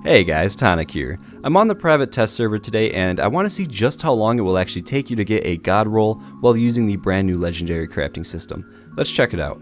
Hey guys, Tonic here. I'm on the private test server today and I want to see just how long it will actually take you to get a god roll while using the brand new legendary crafting system. Let's check it out.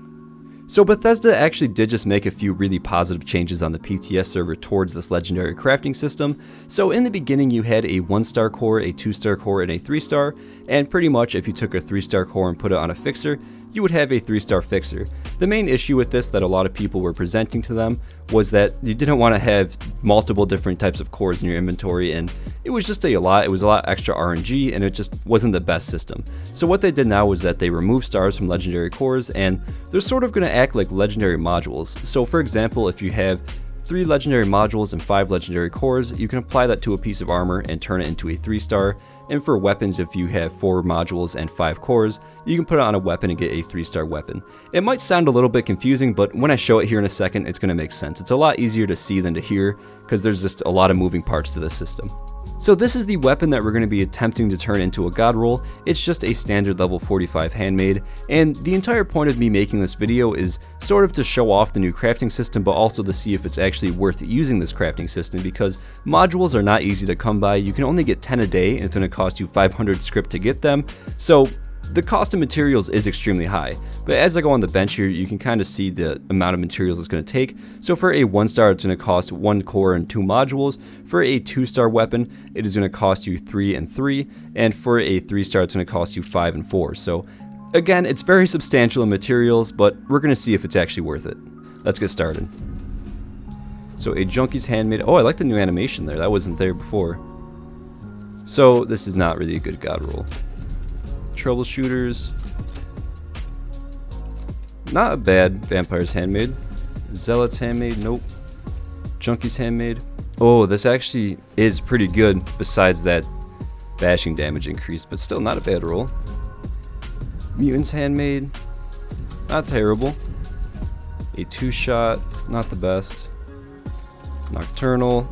So Bethesda actually did just make a few really positive changes on the PTS server towards this legendary crafting system. So in the beginning you had a 1-star core, a 2-star core, and a 3-star, and pretty much if you took a 3-star core and put it on a fixer, you would have a 3-star fixer. The main issue with this that a lot of people were presenting to them was that you didn't want to have multiple different types of cores in your inventory, and it was just it was a lot extra RNG, and it just wasn't the best system. So what they did now was that they removed stars from legendary cores, and they're sort of going to act like legendary modules. So for example, if you have 3 legendary modules and 5 legendary cores, you can apply that to a piece of armor and turn it into a 3-star. And for weapons, if you have 4 modules and 5 cores, you can put it on a weapon and get a 3-star weapon. It might sound a little bit confusing, but when I show it here in a second, it's going to make sense. It's a lot easier to see than to hear, because there's just a lot of moving parts to this system. So this is the weapon that we're going to be attempting to turn into a god roll. It's just a standard level 45 handmade, and the entire point of me making this video is sort of to show off the new crafting system, but also to see if it's actually worth using this crafting system, because modules are not easy to come by. You can only get 10 a day, and it's going to cost you 500 script to get them. So the cost of materials is extremely high, but as I go on the bench here, you can kind of see the amount of materials it's going to take. So for a 1-star, it's going to cost 1 core and 2 modules. For a 2-star weapon, it is going to cost you 3 and 3, and for a 3-star, it's going to cost you 5 and 4. So again, it's very substantial in materials, but we're going to see if it's actually worth it. Let's get started. So a Junkie's Handmade. Oh, I like the new animation there. That wasn't there before. So this is not really a good god roll. Troubleshooters. Not a bad Vampire's Handmade. Zealot's Handmade, nope. Junkie's Handmade. Oh, this actually is pretty good besides that bashing damage increase, but still not a bad roll. Mutant's Handmade. Not terrible. A 2-shot, not the best. Nocturnal.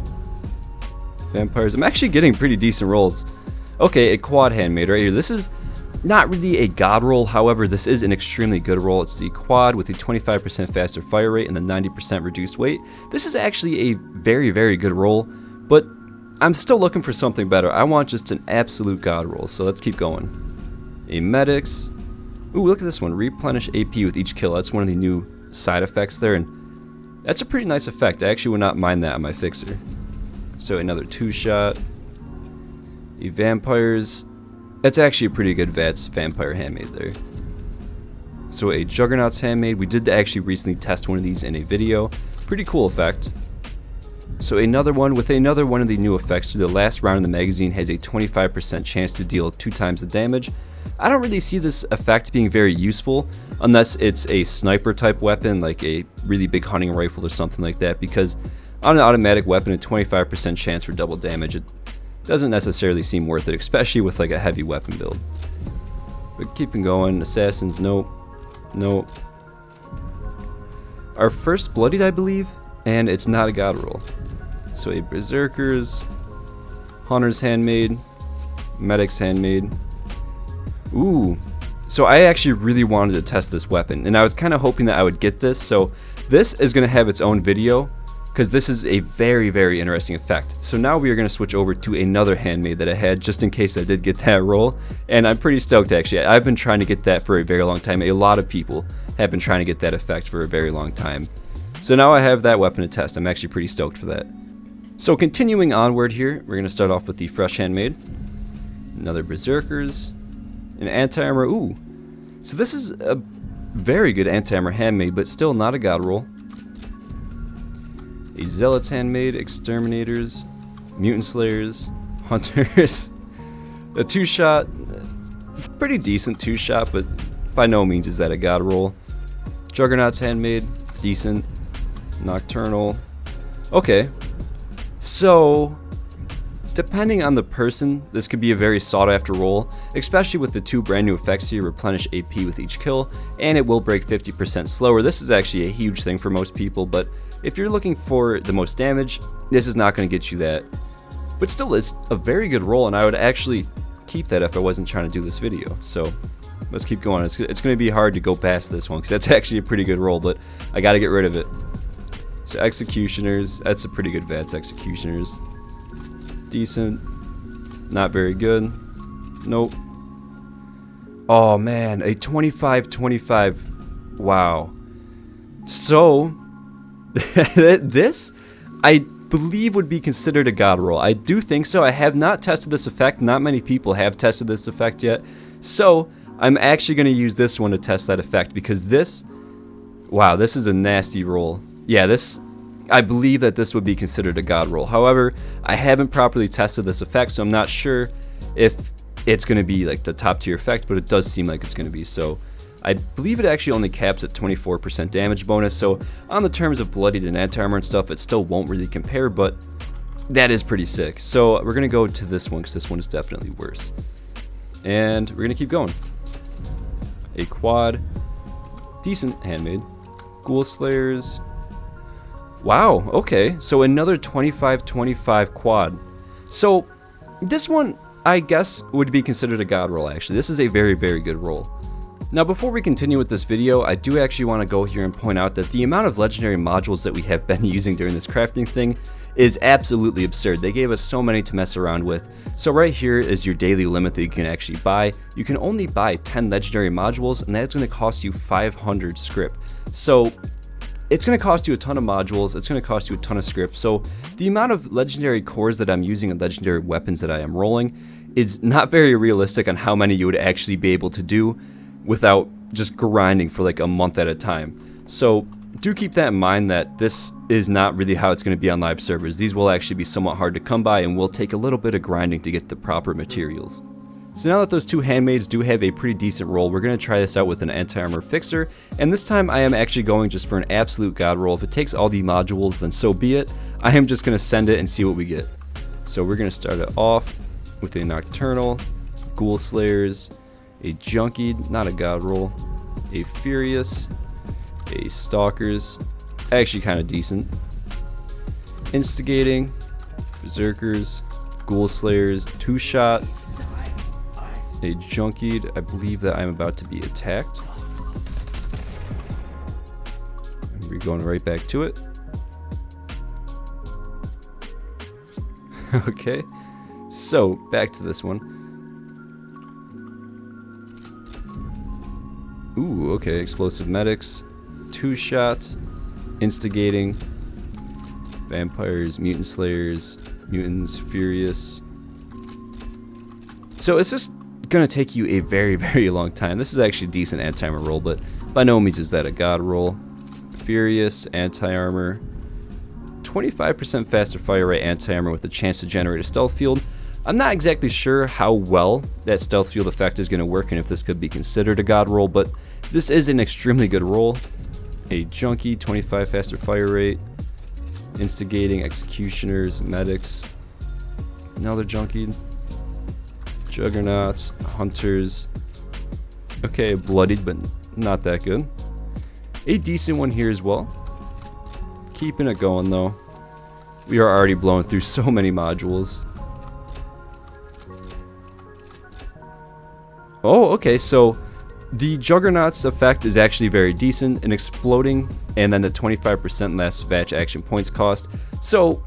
Vampires. I'm actually getting pretty decent rolls. Okay, a quad handmade right here. This is not really a god roll, however, this is an extremely good roll. It's the quad with a 25% faster fire rate and the 90% reduced weight. This is actually a very, very good roll, but I'm still looking for something better. I want just an absolute god roll, so let's keep going. A medics. Ooh, look at this one. Replenish AP with each kill. That's one of the new side effects there, and that's a pretty nice effect. I actually would not mind that on my fixer. So another 2-shot. A vampires. That's actually a pretty good VATS Vampire Handmade there. So a Juggernaut's Handmade. We did actually recently test one of these in a video. Pretty cool effect. So another one with another one of the new effects. So the last round in the magazine has a 25% chance to deal 2 times the damage. I don't really see this effect being very useful unless it's a sniper type weapon, like a really big hunting rifle or something like that, because on an automatic weapon, a 25% chance for double damage, it doesn't necessarily seem worth it, especially with like a heavy weapon build. But keeping going, assassins, nope, nope. Our first bloodied, I believe, and it's not a god roll. So a berserkers, hunter's handmade, medic's handmade. Ooh, so I actually really wanted to test this weapon, and I was kind of hoping that I would get this. So this is going to have its own video, because this is a very, very interesting effect. So now we are going to switch over to another handmade that I had, just in case I did get that roll, and I'm pretty stoked actually. I've been trying to get that for a very long time. A lot of people have been trying to get that effect for a very long time. So now I have that weapon to test. I'm actually pretty stoked for that. So continuing onward here, we're going to start off with the fresh handmade. Another berserkers. An anti-armor. Ooh. So this is a very good anti-armor handmade, but still not a god roll. A Zealot's Handmade, Exterminators, Mutant Slayers, Hunters. A 2-shot, pretty decent 2-shot, but by no means is that a god roll. Juggernaut's Handmade, decent. Nocturnal. Okay, so depending on the person, this could be a very sought after roll, especially with the 2 brand new effects here. Replenish AP with each kill, and it will break 50% slower. This is actually a huge thing for most people, but if you're looking for the most damage, this is not going to get you that. But still, it's a very good roll, and I would actually keep that if I wasn't trying to do this video. So let's keep going. It's going to be hard to go past this one, because that's actually a pretty good roll, but I got to get rid of it. So Executioners, that's a pretty good VATS. Executioners. Decent. Not very good. Nope. Oh man, a 25-25. Wow. So, this, I believe, would be considered a god roll. I do think so. I have not tested this effect. Not many people have tested this effect yet. So, I'm actually going to use this one to test that effect, because this, wow, this is a nasty roll. Yeah, this, I believe that this would be considered a god roll. However, I haven't properly tested this effect, so I'm not sure if it's going to be like the top tier effect, but it does seem like it's going to be. So I believe it actually only caps at 24% damage bonus, so on the terms of bloodied and anti-armor and stuff, it still won't really compare, but that is pretty sick. So we're going to go to this one, because this one is definitely worse. And we're going to keep going. A quad. Decent handmade. Ghoul Slayers. Wow, okay, so another 25-25 quad. So this one, I guess, would be considered a god roll, actually. This is a very, very good roll. Now, before we continue with this video, I do actually want to go here and point out that the amount of legendary modules that we have been using during this crafting thing is absolutely absurd. They gave us so many to mess around with. So right here is your daily limit that you can actually buy. You can only buy 10 legendary modules, and that's going to cost you 500 script. So it's going to cost you a ton of modules, it's going to cost you a ton of script. So the amount of legendary cores that I'm using and legendary weapons that I am rolling is not very realistic on how many you would actually be able to do without just grinding for like a month at a time. So do keep that in mind, that this is not really how it's going to be on live servers. These will actually be somewhat hard to come by and will take a little bit of grinding to get the proper materials. So now that those two handmaids do have a pretty decent roll, we're going to try this out with an Antiarmor Fixer, and this time I am actually going just for an absolute god roll. If it takes all the modules, then so be it. I am just going to send it and see what we get. So we're going to start it off with a Nocturnal, Ghoul Slayers, a Junkied, not a god roll, a Furious, a Stalkers, actually kind of decent, Instigating, Berserkers, Ghoul Slayers, 2-shot, a Junkied. I believe that I'm about to be attacked. And we're going right back to it. Okay, so back to this one. Ooh, okay, Explosive Medics, 2-shot, Instigating, Vampires, Mutant Slayers, Mutants, Furious. So it's just gonna take you a very, very long time. This is actually a decent anti-armor roll, but by no means is that a god roll. Furious, anti-armor, 25% faster fire rate anti-armor with a chance to generate a stealth field. I'm not exactly sure how well that stealth field effect is going to work and if this could be considered a god roll, but this is an extremely good roll. A Junkie, 25 faster fire rate, Instigating, Executioners, Medics, another Junkie, Juggernauts, Hunters. Okay, bloodied, but not that good. A decent one here as well. Keeping it going though. We are already blowing through so many modules. Oh, okay, so the Juggernaut's effect is actually very decent in exploding, and then the 25% less Vatch action points cost. So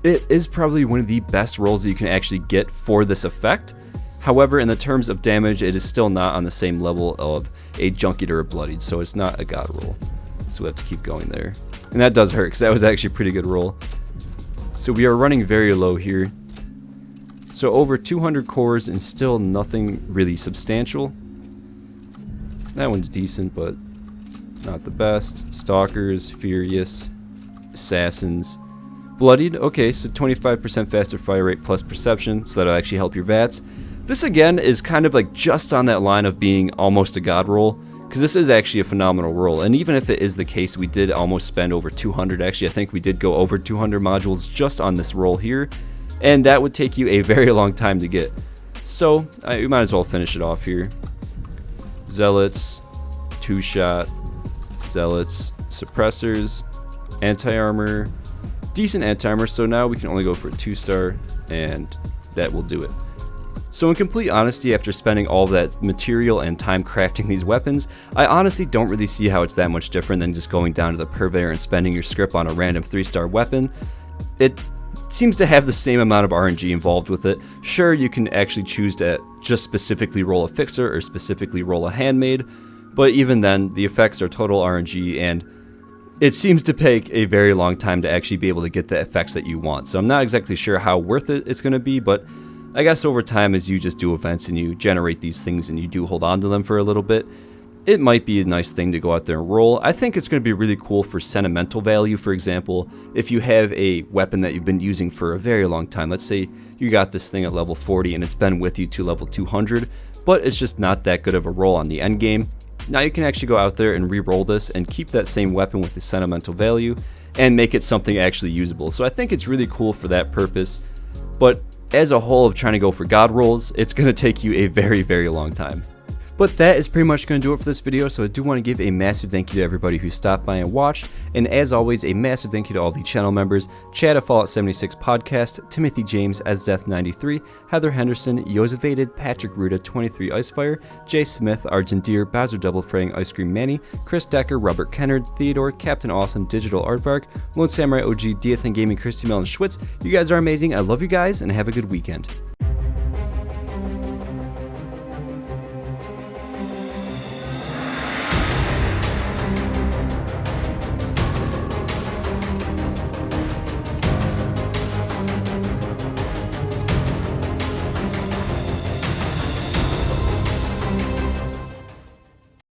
it is probably one of the best rolls that you can actually get for this effect. However, in the terms of damage, it is still not on the same level of a Junkied or a Bloodied, so it's not a god roll. So we have to keep going there. And that does hurt, because that was actually a pretty good roll. So we are running very low here. So over 200 cores and still nothing really substantial. That one's decent, but not the best. Stalkers, Furious, Assassins. Bloodied, okay, so 25% faster fire rate plus perception, so that'll actually help your VATs. This again is kind of like just on that line of being almost a god roll, because this is actually a phenomenal roll. And even if it is the case, we did almost spend over 200. Actually, I think we did go over 200 modules just on this roll here, and that would take you a very long time to get. So we might as well finish it off here. Zealots, 2-shot, Zealots, Suppressors, Anti-armor, decent anti-armor, so now we can only go for a 2-star, and that will do it. So in complete honesty, after spending all of that material and time crafting these weapons, I honestly don't really see how it's that much different than just going down to the purveyor and spending your script on a random 3-star weapon. It seems to have the same amount of RNG involved with it. Sure, you can actually choose to just specifically roll a fixer or specifically roll a handmade, but even then, the effects are total RNG, and it seems to take a very long time to actually be able to get the effects that you want. So I'm not exactly sure how worth it it's going to be, but I guess over time, as you just do events and you generate these things and you do hold on to them for a little bit, it might be a nice thing to go out there and roll. I think it's going to be really cool for sentimental value. For example, if you have a weapon that you've been using for a very long time, let's say you got this thing at level 40 and it's been with you to level 200, but it's just not that good of a roll on the end game. Now you can actually go out there and re-roll this and keep that same weapon with the sentimental value and make it something actually usable. So I think it's really cool for that purpose, but as a whole of trying to go for god rolls, it's going to take you a very, very long time. But that is pretty much going to do it for this video, so I do want to give a massive thank you to everybody who stopped by and watched, and as always, a massive thank you to all the channel members: Chad of Fallout 76 Podcast, Timothy James, Asdeath93, Heather Henderson, Yosevated, Patrick Ruda, 23 Icefire, Jay Smith, Argent Deer, Bowser Double Fraying, Ice Cream Manny, Chris Decker, Robert Kennard, Theodore, Captain Awesome, Digital Aardvark, Lone Samurai OG, Diathan Gaming, Christy Mellon Schwitz. You guys are amazing, I love you guys, and have a good weekend.